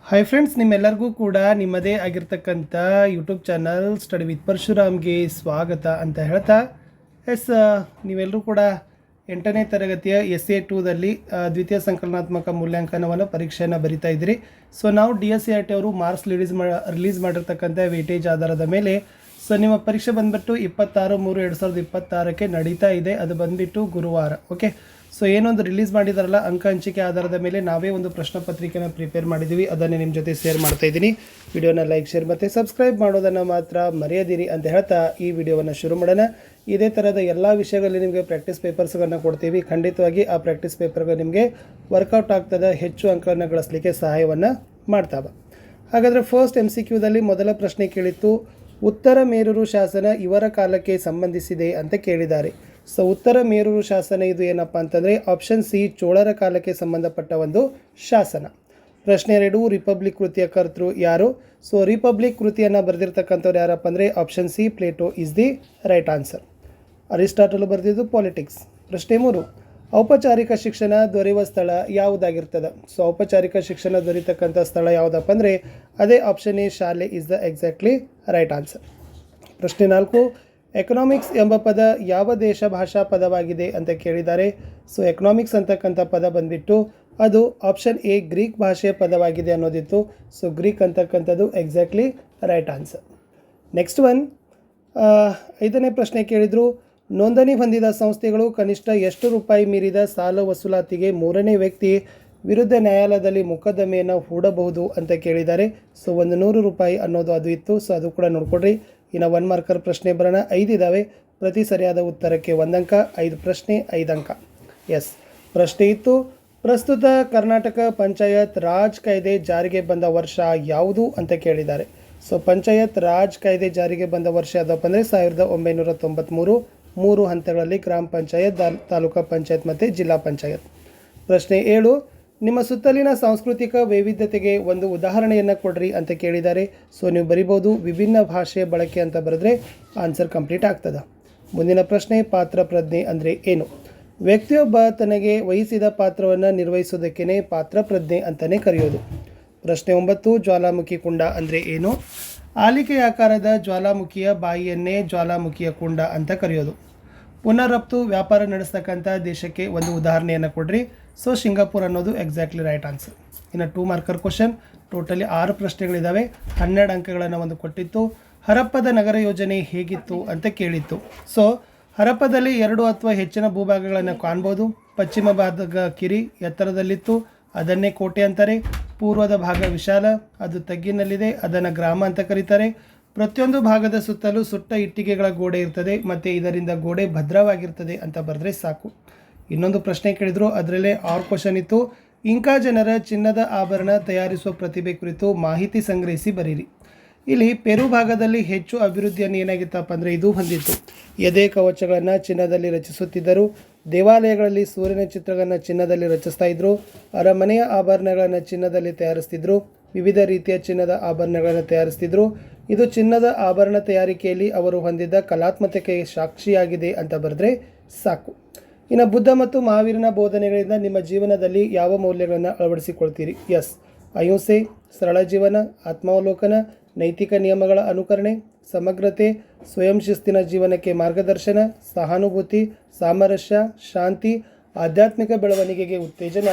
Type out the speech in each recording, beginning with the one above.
Hi friends, ನಿಮ್ಮೆಲ್ಲರಿಗೂ ಕೂಡ ನಿಮ್ಮದೇ ಆಗಿರ್ತಕ್ಕಂಥ ಯೂಟ್ಯೂಬ್ ಚಾನಲ್ ಸ್ಟಡಿ ವಿತ್ ಪರಶುರಾಮ್ಗೆ ಸ್ವಾಗತ ಅಂತ ಹೇಳ್ತಾ ನೀವೆಲ್ಲರೂ ಕೂಡ 8ನೇ ತರಗತಿಯ SA2ದಲ್ಲಿ ದ್ವಿತೀಯ ಸಂಕಲನಾತ್ಮಕ ಮೂಲ್ಯಾಂಕನವನ್ನು ಪರೀಕ್ಷೆಯನ್ನು ಬರಿತಾ ಇದ್ದೀರಿ. ಸೊ ನಾವು DSCRT ಅವರು ಮಾರ್ಕ್ಸ್ ರಿಲೀಸ್ ಮಾಡಿರ್ತಕ್ಕಂಥ ವೇಟೇಜ್ ಆಧಾರದ ಮೇಲೆ ನಿಮ್ಮ ಪರೀಕ್ಷೆ ಬಂದುಬಿಟ್ಟು 26/3/2026ಕ್ಕೆ ನಡೀತಾ ಇದೆ. ಅದು ಬಂದುಬಿಟ್ಟು ಗುರುವಾರ. ಓಕೆ, ಸೊ ಏನೊಂದು ರಿಲೀಸ್ ಮಾಡಿದಾರಲ್ಲ ಅಂಕ ಹಂಚಿಕೆ ಆಧಾರದ ಮೇಲೆ ನಾವೇ ಒಂದು ಪ್ರಶ್ನೆ ಪತ್ರಿಕೆನ ಪ್ರಿಪೇರ್ ಮಾಡಿದ್ದೀವಿ. ಅದನ್ನೇ ನಿಮ್ಮ ಜೊತೆ ಶೇರ್ ಮಾಡ್ತಾ ಇದ್ದೀನಿ. ವಿಡಿಯೋನ ಲೈಕ್, ಶೇರ್ ಮತ್ತು ಸಬ್ಸ್ಕ್ರೈಬ್ ಮಾಡೋದನ್ನು ಮಾತ್ರ ಮರೆಯದಿರಿ ಅಂತ ಹೇಳ್ತಾ ಈ ವಿಡಿಯೋವನ್ನು ಶುರು ಮಾಡೋಣ. ಇದೇ ಥರದ ಎಲ್ಲ ವಿಷಯಗಳಲ್ಲಿ ನಿಮಗೆ ಪ್ರಾಕ್ಟೀಸ್ ಪೇಪರ್ಸ್ಗಳನ್ನು ಕೊಡ್ತೀವಿ. ಖಂಡಿತವಾಗಿ ಆ ಪ್ರಾಕ್ಟೀಸ್ ಪೇಪರ್ಗಳು ನಿಮಗೆ ವರ್ಕೌಟ್ ಆಗ್ತದೆ, ಹೆಚ್ಚು ಅಂಕಗಳನ್ನು ಗಳಿಸಲಿಕ್ಕೆ ಸಹಾಯವನ್ನು ಮಾಡ್ತಾವೆ. ಹಾಗಾದರೆ ಫಸ್ಟ್ MCQದಲ್ಲಿ ಮೊದಲ ಪ್ರಶ್ನೆ ಕೇಳಿತ್ತು, ಉತ್ತರ ಮೇರೂರು ಶಾಸನ ಇವರ ಕಾಲಕ್ಕೆ ಸಂಬಂಧಿಸಿದೆ ಅಂತ ಕೇಳಿದ್ದಾರೆ. ಸೊ ಉತ್ತರ ಮೇರೂರು ಶಾಸನ ಇದು ಏನಪ್ಪ ಅಂತಂದರೆ ಆಪ್ಷನ್ ಸಿ, ಚೋಳರ ಕಾಲಕ್ಕೆ ಸಂಬಂಧಪಟ್ಟ ಒಂದು ಶಾಸನ. ಪ್ರಶ್ನೆ 2, ರಿಪಬ್ಲಿಕ್ ಕೃತಿಯ ಕರ್ತೃ ಯಾರು? ಸೊ ರಿಪಬ್ಲಿಕ್ ಕೃತಿಯನ್ನು ಬರೆದಿರ್ತಕ್ಕಂಥವ್ರು ಯಾರಪ್ಪ ಅಂದರೆ option C, Plato is the right answer. Aristotle ಬರೆದಿದ್ದು ಪಾಲಿಟಿಕ್ಸ್. ಪ್ರಶ್ನೆ 3, ಔಪಚಾರಿಕ ಶಿಕ್ಷಣ ದೊರೆಯುವ ಸ್ಥಳ ಯಾವುದಾಗಿರ್ತದೆ? ಸೊ ಔಪಚಾರಿಕ ಶಿಕ್ಷಣ ದೊರೆಯತಕ್ಕಂಥ ಸ್ಥಳ ಯಾವುದಪ್ಪ ಅಂದರೆ ಅದೇ ಆಪ್ಷನ್ ಎ, ಶಾಲೆ is the exactly right answer. ಪ್ರಶ್ನೆ 4, ಎಕನಾಮಿಕ್ಸ್ ಎಂಬ ಪದ ಯಾವ ದೇಶ ಭಾಷಾ ಪದವಾಗಿದೆ ಅಂತ ಕೇಳಿದ್ದಾರೆ. ಸೊ ಎಕನಾಮಿಕ್ಸ್ ಅಂತಕ್ಕಂಥ ಪದ ಬಂದುಬಿಟ್ಟು ಅದು ಆಪ್ಷನ್ ಎ, ಗ್ರೀಕ್ ಭಾಷೆಯ ಪದವಾಗಿದೆ ಅನ್ನೋದಿತ್ತು. ಸೊ ಗ್ರೀಕ್ ಅಂತಕ್ಕಂಥದ್ದು exactly right answer. Next one, 5ನೇ ಪ್ರಶ್ನೆ ಕೇಳಿದರು, ನೋಂದಣಿ ಹೊಂದಿದ ಸಂಸ್ಥೆಗಳು ಕನಿಷ್ಠ ಎಷ್ಟು ರೂಪಾಯಿ ಮೀರಿದ ಸಾಲ ವಸೂಲಾತಿಗೆ 3ನೇ ವ್ಯಕ್ತಿ ವಿರುದ್ಧ ನ್ಯಾಯಾಲಯದಲ್ಲಿ ಮೊಕದ್ದಮೆಯನ್ನು ಹೂಡಬಹುದು ಅಂತ ಕೇಳಿದ್ದಾರೆ. ಸೊ 100 ರೂಪಾಯಿ ಅನ್ನೋದು ಅದು ಇತ್ತು. ಸೊ ಅದು ಕೂಡ ನೋಡ್ಕೊಡ್ರಿ. ಇನ್ನು 1 ಮಾರ್ಕರ್ ಪ್ರಶ್ನೆ ಬರೋಣ. 5 ಇದ್ದಾವೆ. ಪ್ರತಿ ಸರಿಯಾದ ಉತ್ತರಕ್ಕೆ 1 ಅಂಕ. 5 ಪ್ರಶ್ನೆ 5 ಅಂಕ. ಎಸ್, ಪ್ರಶ್ನೆ ಇತ್ತು, ಪ್ರಸ್ತುತ ಕರ್ನಾಟಕ ಪಂಚಾಯತ್ ರಾಜ್ ಕಾಯ್ದೆ ಜಾರಿಗೆ ಬಂದ ವರ್ಷ ಯಾವುದು ಅಂತ ಕೇಳಿದ್ದಾರೆ. ಸೊ ಪಂಚಾಯತ್ ರಾಜ್ ಕಾಯ್ದೆ ಜಾರಿಗೆ ಬಂದ ವರ್ಷ ಯಾವುದಪ್ಪ ಅಂದರೆ 1993. 3 ಹಂತಗಳಲ್ಲಿ ಗ್ರಾಮ ಪಂಚಾಯತ್, ತಾಲೂಕಾ ಪಂಚಾಯತ್ ಮತ್ತು ಜಿಲ್ಲಾ ಪಂಚಾಯತ್. ಪ್ರಶ್ನೆ 7, ನಿಮ್ಮ ಸುತ್ತಲಿನ ಸಾಂಸ್ಕೃತಿಕ ವೈವಿಧ್ಯತೆಗೆ ಒಂದು ಉದಾಹರಣೆಯನ್ನು ಕೊಡ್ರಿ ಅಂತ ಕೇಳಿದ್ದಾರೆ. ಸೊ ನೀವು ಬರಿಬೋದು ವಿಭಿನ್ನ ಭಾಷೆಯ ಬಳಕೆ ಅಂತ ಬರೆದ್ರೆ ಆನ್ಸರ್ ಕಂಪ್ಲೀಟ್ ಆಗ್ತದೆ. ಮುಂದಿನ ಪ್ರಶ್ನೆ, ಪಾತ್ರ ಪ್ರಜ್ಞೆ ಅಂದರೆ ಏನು? ವ್ಯಕ್ತಿಯೊಬ್ಬ ತನಗೆ ವಹಿಸಿದ ಪಾತ್ರವನ್ನು ನಿರ್ವಹಿಸೋದಕ್ಕೇ ಪಾತ್ರ ಪ್ರಜ್ಞೆ ಅಂತಲೇ ಕರೆಯೋದು. ಪ್ರಶ್ನೆ 9, ಜ್ವಾಲಾಮುಖಿ ಕುಂಡ ಅಂದರೆ ಏನು? ಆಲಿಕೆಯ ಆಕಾರದ ಜ್ವಾಲಾಮುಖಿಯ ಬಾಯಿಯನ್ನೇ ಜ್ವಾಲಾಮುಖಿಯ ಕುಂಡ ಅಂತ ಕರೆಯೋದು. ಪುನರಫ್ತು ವ್ಯಾಪಾರ ನಡೆಸ್ತಕ್ಕಂಥ ದೇಶಕ್ಕೆ ಒಂದು ಉದಾಹರಣೆಯನ್ನು ಕೊಡ್ರಿ. ಸೊ ಸಿಂಗಾಪುರ್ ಅನ್ನೋದು ಎಕ್ಸಾಕ್ಟ್ಲಿ ರೈಟ್ ಆನ್ಸರ್. ಇನ್ನು 2 ಮಾರ್ಕರ್ ಕ್ವಶನ್. ಟೋಟಲಿ 6 ಪ್ರಶ್ನೆಗಳಿದ್ದಾವೆ. 12 ಅಂಕಗಳನ್ನು ಒಂದು ಕೊಟ್ಟಿತ್ತು. ಹರಪ್ಪದ ನಗರ ಯೋಜನೆ ಹೇಗಿತ್ತು ಅಂತ ಕೇಳಿತ್ತು. ಸೊ ಹರಪ್ಪದಲ್ಲಿ 2 ಅಥವಾ ಹೆಚ್ಚಿನ ಭೂಭಾಗಗಳನ್ನು ಕಾಣ್ಬೋದು. ಪಶ್ಚಿಮ ಭಾಗ ಕಿರಿ ಎತ್ತರದಲ್ಲಿತ್ತು, ಅದನ್ನೇ ಕೋಟೆ ಅಂತಾರೆ. ಪೂರ್ವದ ಭಾಗ ವಿಶಾಲ, ಅದು ತಗ್ಗಿನಲ್ಲಿದೆ, ಅದನ್ನು ಗ್ರಾಮ ಅಂತ ಕರೀತಾರೆ. ಪ್ರತಿಯೊಂದು ಭಾಗದ ಸುತ್ತಲೂ ಸುಟ್ಟ ಇಟ್ಟಿಗೆಗಳ ಗೋಡೆ ಇರ್ತದೆ ಮತ್ತು ಇದರಿಂದ ಗೋಡೆ ಭದ್ರವಾಗಿರ್ತದೆ ಅಂತ ಬರೆದ್ರೆ ಸಾಕು. ಇನ್ನೊಂದು ಪ್ರಶ್ನೆ ಕೇಳಿದ್ರು, ಅದರಲ್ಲೇ 6 ಕ್ವಶನ್ ಇತ್ತು. ಇಂಕಾ ಜನರ ಚಿನ್ನದ ಆಭರಣ ತಯಾರಿಸುವ ಪ್ರತಿಭೆ ಕುರಿತು ಮಾಹಿತಿ ಸಂಗ್ರಹಿಸಿ ಬರೀರಿ. ಇಲ್ಲಿ ಪೆರು ಭಾಗದಲ್ಲಿ ಹೆಚ್ಚು ಅಭಿವೃದ್ಧಿಯನ್ನು ಏನಾಗಿತ್ತಪ್ಪ ಅಂದರೆ ಇದು ಹೊಂದಿತ್ತು. ಎದೆ ಕವಚಗಳನ್ನು ಚಿನ್ನದಲ್ಲಿ ರಚಿಸುತ್ತಿದ್ದರು. ದೇವಾಲಯಗಳಲ್ಲಿ ಸೂರ್ಯನ ಚಿತ್ರಗಳನ್ನು ಚಿನ್ನದಲ್ಲಿ ರಚಿಸ್ತಾ ಇದ್ದರು. ಅರಮನೆಯ ಆಭರಣಗಳನ್ನು ಚಿನ್ನದಲ್ಲಿ ತಯಾರಿಸ್ತಿದ್ರು. ವಿವಿಧ ರೀತಿಯ ಚಿನ್ನದ ಆಭರಣಗಳನ್ನು ತಯಾರಿಸ್ತಿದ್ರು. ಇದು ಚಿನ್ನದ ಆಭರಣ ತಯಾರಿಕೆಯಲ್ಲಿ ಅವರು ಹೊಂದಿದ್ದ ಕಲಾತ್ಮಕತೆಗೆ ಸಾಕ್ಷಿಯಾಗಿದೆ ಅಂತ ಬರೆದ್ರೆ ಸಾಕು. ಇನ್ನು ಬುದ್ಧ ಮತ್ತು ಮಹಾವೀರನ ಬೋಧನೆಗಳಿಂದ ನಿಮ್ಮ ಜೀವನದಲ್ಲಿ ಯಾವ ಮೌಲ್ಯಗಳನ್ನು ಅಳವಡಿಸಿಕೊಳ್ತೀರಿ? ಎಸ್, ಅಹಿಂಸೆ, ಸರಳ ಜೀವನ, ಆತ್ಮಾವಲೋಕನ, ನೈತಿಕ ನಿಯಮಗಳ ಅನುಕರಣೆ, ಸಮಗ್ರತೆ, ಸ್ವಯಂ ಶಿಸ್ತಿನ ಜೀವನಕ್ಕೆ ಮಾರ್ಗದರ್ಶನ, ಸಹಾನುಭೂತಿ, ಸಾಮರಸ್ಯ, ಶಾಂತಿ, ಆಧ್ಯಾತ್ಮಿಕ ಬೆಳವಣಿಗೆಗೆ ಉತ್ತೇಜನ.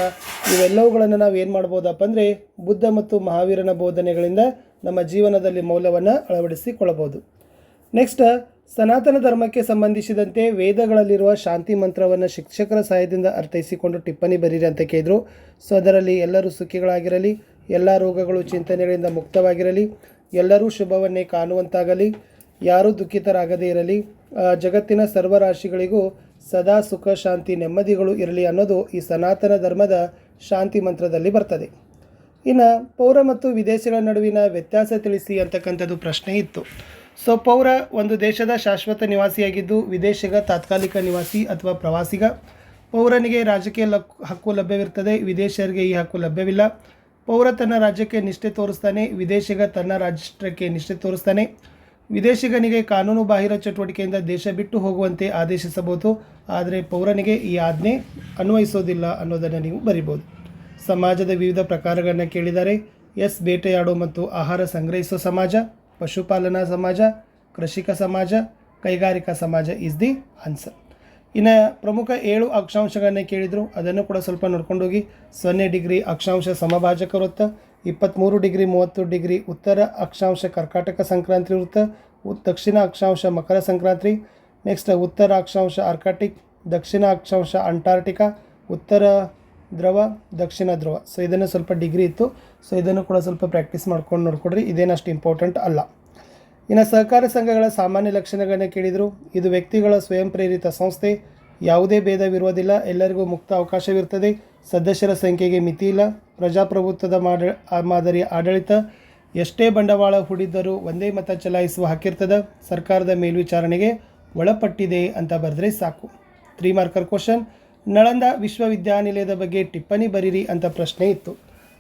ಇವೆಲ್ಲವುಗಳನ್ನು ನಾವು ಏನು ಮಾಡ್ಬೋದಪ್ಪ ಅಂದರೆ ಬುದ್ಧ ಮತ್ತು ಮಹಾವೀರನ ಬೋಧನೆಗಳಿಂದ ನಮ್ಮ ಜೀವನದಲ್ಲಿ ಮೌಲ್ಯವನ್ನು ಅಳವಡಿಸಿಕೊಳ್ಳಬಹುದು. ನೆಕ್ಸ್ಟ್, ಸನಾತನ ಧರ್ಮಕ್ಕೆ ಸಂಬಂಧಿಸಿದಂತೆ ವೇದಗಳಲ್ಲಿರುವ ಶಾಂತಿ ಮಂತ್ರವನ್ನು ಶಿಕ್ಷಕರ ಸಹಾಯದಿಂದ ಅರ್ಥೈಸಿಕೊಂಡು ಟಿಪ್ಪಣಿ ಬರೀರಿ ಅಂತ ಕೇಳಿದರು. ಸೊ ಅದರಲ್ಲಿ ಎಲ್ಲರೂ ಸುಖಿಗಳಾಗಿರಲಿ, ಎಲ್ಲ ರೋಗಗಳು ಚಿಂತನೆಗಳಿಂದ ಮುಕ್ತವಾಗಿರಲಿ, ಎಲ್ಲರೂ ಶುಭವನ್ನೇ ಕಾಣುವಂತಾಗಲಿ, ಯಾರೂ ದುಃಖಿತರಾಗದೇ ಇರಲಿ, ಜಗತ್ತಿನ ಸರ್ವರಾಶಿಗಳಿಗೂ ಸದಾ ಸುಖ, ಶಾಂತಿ, ನೆಮ್ಮದಿಗಳು ಇರಲಿ ಅನ್ನೋದು ಈ ಸನಾತನ ಧರ್ಮದ ಶಾಂತಿ ಮಂತ್ರದಲ್ಲಿ ಬರ್ತದೆ. ಇನ್ನು ಪೌರ ಮತ್ತು ವಿದೇಶಿಗಳ ನಡುವಿನ ವ್ಯತ್ಯಾಸ ತಿಳಿಸಿ ಅಂತಕ್ಕಂಥದ್ದು ಪ್ರಶ್ನೆ ಇತ್ತು. ಸೊ ಪೌರ ಒಂದು ದೇಶದ ಶಾಶ್ವತ ನಿವಾಸಿಯಾಗಿದ್ದು ವಿದೇಶಿಗ ತಾತ್ಕಾಲಿಕ ನಿವಾಸಿ ಅಥವಾ ಪ್ರವಾಸಿಗ. ಪೌರನಿಗೆ ರಾಜಕೀಯ ಹಕ್ಕು ಲಭ್ಯವಿರ್ತದೆ, ವಿದೇಶಿಯರಿಗೆ ಈ ಹಕ್ಕು ಲಭ್ಯವಿಲ್ಲ. ಪೌರ ತನ್ನ ರಾಜ್ಯಕ್ಕೆ ನಿಷ್ಠೆ ತೋರಿಸ್ತಾನೆ, ವಿದೇಶಿಗ ತನ್ನ ರಾಷ್ಟ್ರಕ್ಕೆ ನಿಷ್ಠೆ ತೋರಿಸ್ತಾನೆ. ವಿದೇಶಿಗನಿಗೆ ಕಾನೂನು ಬಾಹಿರ ಚಟುವಟಿಕೆಯಿಂದ ದೇಶ ಬಿಟ್ಟು ಹೋಗುವಂತೆ ಆದೇಶಿಸಬಹುದು, ಆದರೆ ಪೌರನಿಗೆ ಈ ಆಜ್ಞೆ ಅನ್ವಯಿಸೋದಿಲ್ಲ ಅನ್ನೋದನ್ನು ನೀವು ಬರಿಬೋದು. ಸಮಾಜದ ವಿವಿಧ ಪ್ರಕಾರಗಳನ್ನು ಕೇಳಿದ್ದಾರೆ. ಎಸ್ ಬೇಟೆಯಾಡು ಮತ್ತು ಆಹಾರ ಸಂಗ್ರಹಿಸುವ ಸಮಾಜ, ಪಶುಪಾಲನಾ ಸಮಾಜ, ಕೃಷಿಕ ಸಮಾಜ, ಕೈಗಾರಿಕಾ ಸಮಾಜ ಈಸ್ ದಿ ಆನ್ಸರ್. ಇನ್ನು ಪ್ರಮುಖ 7 ಅಕ್ಷಾಂಶಗಳನ್ನೇ ಕೇಳಿದರು, ಅದನ್ನು ಕೂಡ ಸ್ವಲ್ಪ ನೋಡ್ಕೊಂಡು ಹೋಗಿ. 0 ಡಿಗ್ರಿ ಅಕ್ಷಾಂಶ ಸಮಭಾಜಕ ವೃತ್ತ, 23 ಡಿಗ್ರಿ 30 ಡಿಗ್ರಿ ಉತ್ತರ ಅಕ್ಷಾಂಶ ಕರ್ಕಾಟಕ ಸಂಕ್ರಾಂತಿ ವೃತ್ತ, ದಕ್ಷಿಣ ಅಕ್ಷಾಂಶ ಮಕರ ಸಂಕ್ರಾಂತಿ, ನೆಕ್ಸ್ಟ್ ಉತ್ತರ ಅಕ್ಷಾಂಶ ಆರ್ಕಾಟಿಕ್, ದಕ್ಷಿಣ ಅಕ್ಷಾಂಶ ಅಂಟಾರ್ಟಿಕಾ, ಉತ್ತರ ಧ್ರುವ, ದಕ್ಷಿಣ ಧ್ರುವ. ಸೊ ಇದನ್ನು ಸ್ವಲ್ಪ ಡಿಗ್ರಿ ಇತ್ತು, ಸೊ ಇದನ್ನು ಕೂಡ ಸ್ವಲ್ಪ ಪ್ರಾಕ್ಟೀಸ್ ಮಾಡ್ಕೊಂಡು ನೋಡ್ಕೊಡ್ರಿ, ಇದೇನಷ್ಟು ಇಂಪಾರ್ಟೆಂಟ್ ಅಲ್ಲ. ಇನ್ನು ಸಹಕಾರ ಸಂಘಗಳ ಸಾಮಾನ್ಯ ಲಕ್ಷಣಗಳನ್ನ ಕೇಳಿದರು. ಇದು ವ್ಯಕ್ತಿಗಳ ಸ್ವಯಂ ಪ್ರೇರಿತ ಸಂಸ್ಥೆ, ಯಾವುದೇ ಭೇದವಿರುವುದಿಲ್ಲ, ಎಲ್ಲರಿಗೂ ಮುಕ್ತ ಅವಕಾಶವಿರ್ತದೆ, ಸದಸ್ಯರ ಸಂಖ್ಯೆಗೆ ಮಿತಿ ಇಲ್ಲ, ಪ್ರಜಾಪ್ರಭುತ್ವದ ಮಾದರಿಯ ಆಡಳಿತ, ಎಷ್ಟೇ ಬಂಡವಾಳ ಹೂಡಿದ್ದರೂ ಒಂದೇ ಮತ ಚಲಾಯಿಸುವ ಹಕ್ಕಿರ್ತದೆ, ಸರ್ಕಾರದ ಮೇಲ್ವಿಚಾರಣೆಗೆ ಒಳಪಟ್ಟಿದೆ ಅಂತ ಬರೆದ್ರೆ ಸಾಕು. 3 ಮಾರ್ಕರ್ ಕ್ವಶನ್. ನಳಂದ ವಿಶ್ವವಿದ್ಯಾನಿಲಯದ ಬಗ್ಗೆ ಟಿಪ್ಪಣಿ ಬರೀರಿ ಅಂತ ಪ್ರಶ್ನೆ ಇತ್ತು.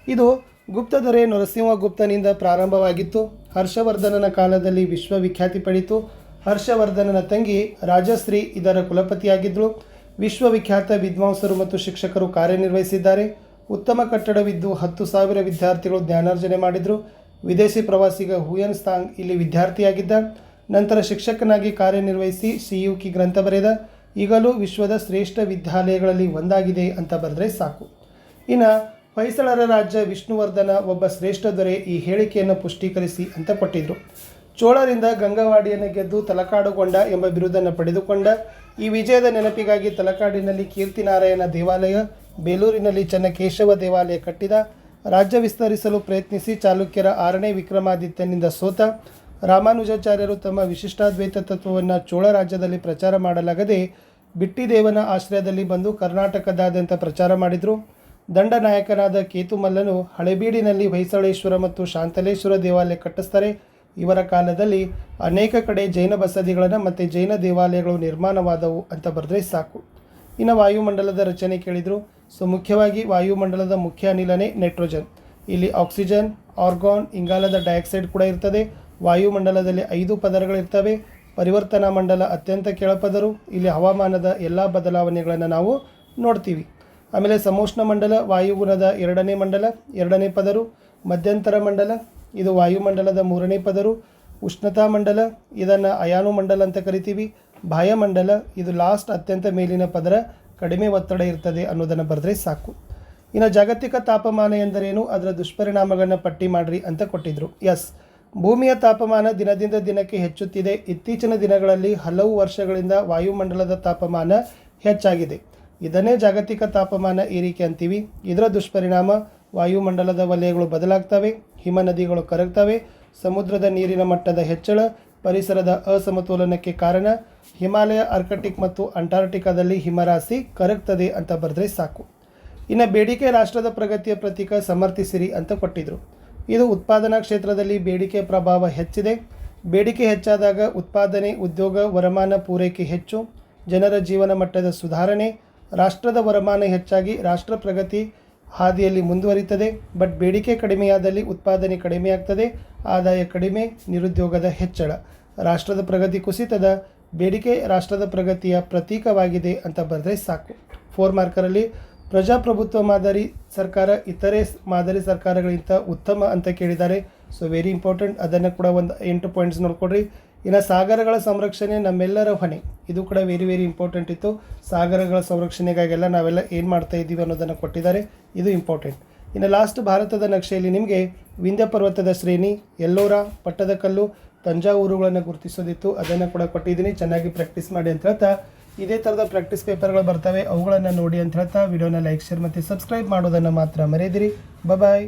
ಇದು ಗುಪ್ತದೊರೆ ನರಸಿಂಹಗುಪ್ತನಿಂದ ಪ್ರಾರಂಭವಾಗಿತ್ತು. ಹರ್ಷವರ್ಧನನ ಕಾಲದಲ್ಲಿ ವಿಶ್ವವಿಖ್ಯಾತಿ ಪಡೆಯಿತು. ಹರ್ಷವರ್ಧನನ ತಂಗಿ ರಾಜಶ್ರೀ ಇದರ ಕುಲಪತಿಯಾಗಿದ್ದರು. ವಿಶ್ವವಿಖ್ಯಾತ ವಿದ್ವಾಂಸರು ಮತ್ತು ಶಿಕ್ಷಕರು ಕಾರ್ಯನಿರ್ವಹಿಸಿದ್ದಾರೆ. ಉತ್ತಮ ಕಟ್ಟಡವಿದ್ದು 10,000 ವಿದ್ಯಾರ್ಥಿಗಳು ಜ್ಞಾನಾರ್ಜನೆ ಮಾಡಿದರು. ವಿದೇಶಿ ಪ್ರವಾಸಿಗ ಹುಯನ್ ಸಾಂಗ್ ಇಲ್ಲಿ ವಿದ್ಯಾರ್ಥಿಯಾಗಿದ್ದ. ನಂತರ ಶಿಕ್ಷಕನಾಗಿ ಕಾರ್ಯನಿರ್ವಹಿಸಿ ಸಿಯುಕಿ ಗ್ರಂಥ ಬರೆದ. ಈಗಲೂ ವಿಶ್ವದ ಶ್ರೇಷ್ಠ ವಿದ್ಯಾಲಯಗಳಲ್ಲಿ ಒಂದಾಗಿದೆ ಅಂತ ಬರೆದ್ರೆ ಸಾಕು. ಇನ್ನು ಹೊಯ್ಸಳರ ರಾಜ್ಯ ವಿಷ್ಣುವರ್ಧನ ಒಬ್ಬ ಶ್ರೇಷ್ಠ ದೊರೆ, ಈ ಹೇಳಿಕೆಯನ್ನು ಪುಷ್ಟೀಕರಿಸಿ ಅಂತ ಕೊಟ್ಟಿದ್ದರು. ಚೋಳರಿಂದ ಗಂಗವಾಡಿಯನ್ನು ಗೆದ್ದು ತಲಕಾಡುಗೊಂಡ ಎಂಬ ಬಿರುದನ್ನು ಪಡೆದುಕೊಂಡ. ಈ ವಿಜಯದ ನೆನಪಿಗಾಗಿ ತಲಕಾಡಿನಲ್ಲಿ ಕೀರ್ತಿನಾರಾಯಣ ದೇವಾಲಯ, ಬೇಲೂರಿನಲ್ಲಿ ಚೆನ್ನಕೇಶವ ದೇವಾಲಯ ಕಟ್ಟಿದ. ರಾಜ್ಯ ವಿಸ್ತರಿಸಲು ಪ್ರಯತ್ನಿಸಿ ಚಾಲುಕ್ಯರ 6ನೇ ವಿಕ್ರಮಾದಿತ್ಯನಿಂದ ಸೋತ. ರಾಮಾನುಜಾಚಾರ್ಯರು ತಮ್ಮ ವಿಶಿಷ್ಟಾದ್ವೈತ ತತ್ವವನ್ನು ಚೋಳ ರಾಜ್ಯದಲ್ಲಿ ಪ್ರಚಾರ ಮಾಡಲಾಗದೆ ಬಿಟ್ಟಿದೇವನ ಆಶ್ರಯದಲ್ಲಿ ಬಂದು ಕರ್ನಾಟಕದಾದ್ಯಂತ ಪ್ರಚಾರ ಮಾಡಿದರು. ದಂಡನಾಯಕನಾದ ಕೇತುಮಲ್ಲನು ಹಳೆಬೀಡಿನಲ್ಲಿ ಹೊಯ್ಸಳೇಶ್ವರ ಮತ್ತು ಶಾಂತಲೇಶ್ವರ ದೇವಾಲಯ ಕಟ್ಟಿಸ್ತಾರೆ. ಇವರ ಕಾಲದಲ್ಲಿ ಅನೇಕ ಕಡೆ ಜೈನ ಬಸದಿಗಳನ್ನು ಮತ್ತು ಜೈನ ದೇವಾಲಯಗಳು ನಿರ್ಮಾಣವಾದವು ಅಂತ ಬರೆದ್ರೆ ಸಾಕು. ಇನ್ನು ವಾಯುಮಂಡಲದ ರಚನೆ ಕೇಳಿದರು. ಸೊ ಮುಖ್ಯವಾಗಿ ವಾಯುಮಂಡಲದ ಮುಖ್ಯ ಅನಿಲನೇ ನೈಟ್ರೋಜನ್. ಇಲ್ಲಿ ಆಕ್ಸಿಜನ್, ಆರ್ಗಾನ್, ಇಂಗಾಲದ ಡೈಆಕ್ಸೈಡ್ ಕೂಡ ಇರ್ತದೆ. ವಾಯುಮಂಡಲದಲ್ಲಿ 5 ಪದರಗಳಿರ್ತವೆ. ಪರಿವರ್ತನಾ ಮಂಡಲ ಅತ್ಯಂತ ಕೆಳಪದರು. ಇಲ್ಲಿ ಹವಾಮಾನದ ಎಲ್ಲ ಬದಲಾವಣೆಗಳನ್ನು ನಾವು ನೋಡ್ತೀವಿ. ಆಮೇಲೆ ಸಮೋಷ್ಣ ಮಂಡಲ ವಾಯುಗುಣದ 2ನೇ ಮಂಡಲ, 2ನೇ ಪದರು. ಮಧ್ಯಂತರ ಮಂಡಲ ಇದು ವಾಯುಮಂಡಲದ 3ನೇ ಪದರು. ಉಷ್ಣತಾ ಮಂಡಲ ಇದನ್ನು ಅಯಾನು ಮಂಡಲ ಅಂತ ಕರಿತೀವಿ. ಬಾಹ್ಯಮಂಡಲ ಇದು ಲಾಸ್ಟ್ ಅತ್ಯಂತ ಮೇಲಿನ ಪದರ, ಕಡಿಮೆ ಒತ್ತಡ ಇರ್ತದೆ ಅನ್ನೋದನ್ನು ಬರೆದ್ರೆ ಸಾಕು. ಇನ್ನು ಜಾಗತಿಕ ತಾಪಮಾನ ಎಂದರೇನು, ಅದರ ದುಷ್ಪರಿಣಾಮಗಳನ್ನ ಪಟ್ಟಿ ಮಾಡಿರಿ ಅಂತ ಕೊಟ್ಟಿದ್ದರು. ಎಸ್, ಭೂಮಿಯ ತಾಪಮಾನ ದಿನದಿಂದ ದಿನಕ್ಕೆ ಹೆಚ್ಚುತ್ತಿದೆ. ಇತ್ತೀಚಿನ ದಿನಗಳಲ್ಲಿ ಹಲವು ವರ್ಷಗಳಿಂದ ವಾಯುಮಂಡಲದ ತಾಪಮಾನ ಹೆಚ್ಚಾಗಿದೆ. ಇದನ್ನೇ ಜಾಗತಿಕ ತಾಪಮಾನ ಏರಿಕೆ ಅಂತೀವಿ. ಇದರ ದುಷ್ಪರಿಣಾಮ ವಾಯುಮಂಡಲದ ವಲಯಗಳು ಬದಲಾಗ್ತವೆ, ಹಿಮ ನದಿಗಳು ಕರಗ್ತವೆ, ಸಮುದ್ರದ ನೀರಿನ ಮಟ್ಟದ ಹೆಚ್ಚಳ, ಪರಿಸರದ ಅಸಮತೋಲನಕ್ಕೆ ಕಾರಣ, ಹಿಮಾಲಯ, ಆರ್ಕಟಿಕ್ ಮತ್ತು ಅಂಟಾರ್ಟಿಕಾದಲ್ಲಿ ಹಿಮರಾಶಿ ಕರಗ್ತದೆ ಅಂತ ಬರೆದ್ರೆ ಸಾಕು. ಇನ್ನು ಬೇಡಿಕೆ ರಾಷ್ಟ್ರದ ಪ್ರಗತಿಯ ಪ್ರತೀಕ ಸಮರ್ಥಿಸಿರಿ ಅಂತ ಕೊಟ್ಟಿದ್ದರು. ಇದು ಉತ್ಪಾದನಾ ಕ್ಷೇತ್ರದಲ್ಲಿ ಬೇಡಿಕೆ ಪ್ರಭಾವ ಹೆಚ್ಚಿದೆ. ಬೇಡಿಕೆ ಹೆಚ್ಚಾದಾಗ ಉತ್ಪಾದನೆ, ಉದ್ಯೋಗ, ವರಮಾನ ಪೂರೈಕೆ ಹೆಚ್ಚು, ಜನರ ಜೀವನ ಮಟ್ಟದ ಸುಧಾರಣೆ, ರಾಷ್ಟ್ರದ ವರಮಾನ ಹೆಚ್ಚಾಗಿ ರಾಷ್ಟ್ರ ಪ್ರಗತಿ ಹಾದಿಯಲ್ಲಿ ಮುಂದುವರಿತದೆ. ಬಟ್ ಬೇಡಿಕೆ ಕಡಿಮೆಯಾದಲ್ಲಿ ಉತ್ಪಾದನೆ ಕಡಿಮೆಯಾಗ್ತದೆ, ಆದಾಯ ಕಡಿಮೆ, ನಿರುದ್ಯೋಗದ ಹೆಚ್ಚಳ, ರಾಷ್ಟ್ರದ ಪ್ರಗತಿ ಕುಸಿತದ, ಬೇಡಿಕೆ ರಾಷ್ಟ್ರದ ಪ್ರಗತಿಯ ಪ್ರತೀಕವಾಗಿದೆ ಅಂತ ಬರೆದ್ರೆ ಸಾಕು. 4 ಮಾರ್ಕರಲ್ಲಿ ಪ್ರಜಾಪ್ರಭುತ್ವ ಮಾದರಿ ಸರ್ಕಾರ ಇತರೆ ಮಾದರಿ ಸರ್ಕಾರಗಳಿಗಿಂತ ಉತ್ತಮ ಅಂತ ಕೇಳಿದ್ದಾರೆ. ಸೊ ವೆರಿ ಇಂಪಾರ್ಟೆಂಟ್, ಅದನ್ನು ಕೂಡ ಒಂದು 8 ಪಾಯಿಂಟ್ಸ್ ನೋಡ್ಕೊಡ್ರಿ. ಇನ್ನು ಸಾಗರಗಳ ಸಂರಕ್ಷಣೆ ನಮ್ಮೆಲ್ಲರ ಹೊಣೆ, ಇದು ಕೂಡ ವೆರಿ ವೆರಿ ಇಂಪಾರ್ಟೆಂಟ್ ಇತ್ತು. ಸಾಗರಗಳ ಸಂರಕ್ಷಣೆಗಾಗೆಲ್ಲ ನಾವೆಲ್ಲ ಏನು ಮಾಡ್ತಾ ಇದ್ದೀವಿ ಅನ್ನೋದನ್ನು ಕೊಟ್ಟಿದ್ದಾರೆ, ಇದು ಇಂಪಾರ್ಟೆಂಟ್. ಇನ್ನು ಲಾಸ್ಟ್ ಭಾರತದ ನಕ್ಷೆಯಲ್ಲಿ ನಿಮಗೆ ವಿಂಧ್ಯ ಪರ್ವತದ ಶ್ರೇಣಿ, ಎಲ್ಲೋರ, ಪಟ್ಟದಕಲ್ಲು, ತಂಜಾವೂರುಗಳನ್ನು ಗುರುತಿಸೋದಿತ್ತು, ಅದನ್ನು ಕೂಡ ಕೊಟ್ಟಿದ್ದೀನಿ. ಚೆನ್ನಾಗಿ ಪ್ರಾಕ್ಟೀಸ್ ಮಾಡಿ ಅಂತ ಹೇಳ್ತಾ, ಇದೇ ಥರದ ಪ್ರಾಕ್ಟೀಸ್ ಪೇಪರ್ಗಳು ಬರ್ತವೆ, ಅವುಗಳನ್ನು ನೋಡಿ ಅಂತ ಹೇಳ್ತಾ ವಿಡಿಯೋನ ಲೈಕ್, ಶೇರ್ ಮತ್ತು ಸಬ್ಸ್ಕ್ರೈಬ್ ಮಾಡೋದನ್ನು ಮಾತ್ರ ಮರೆಯದಿರಿ. ಬಾಯ್.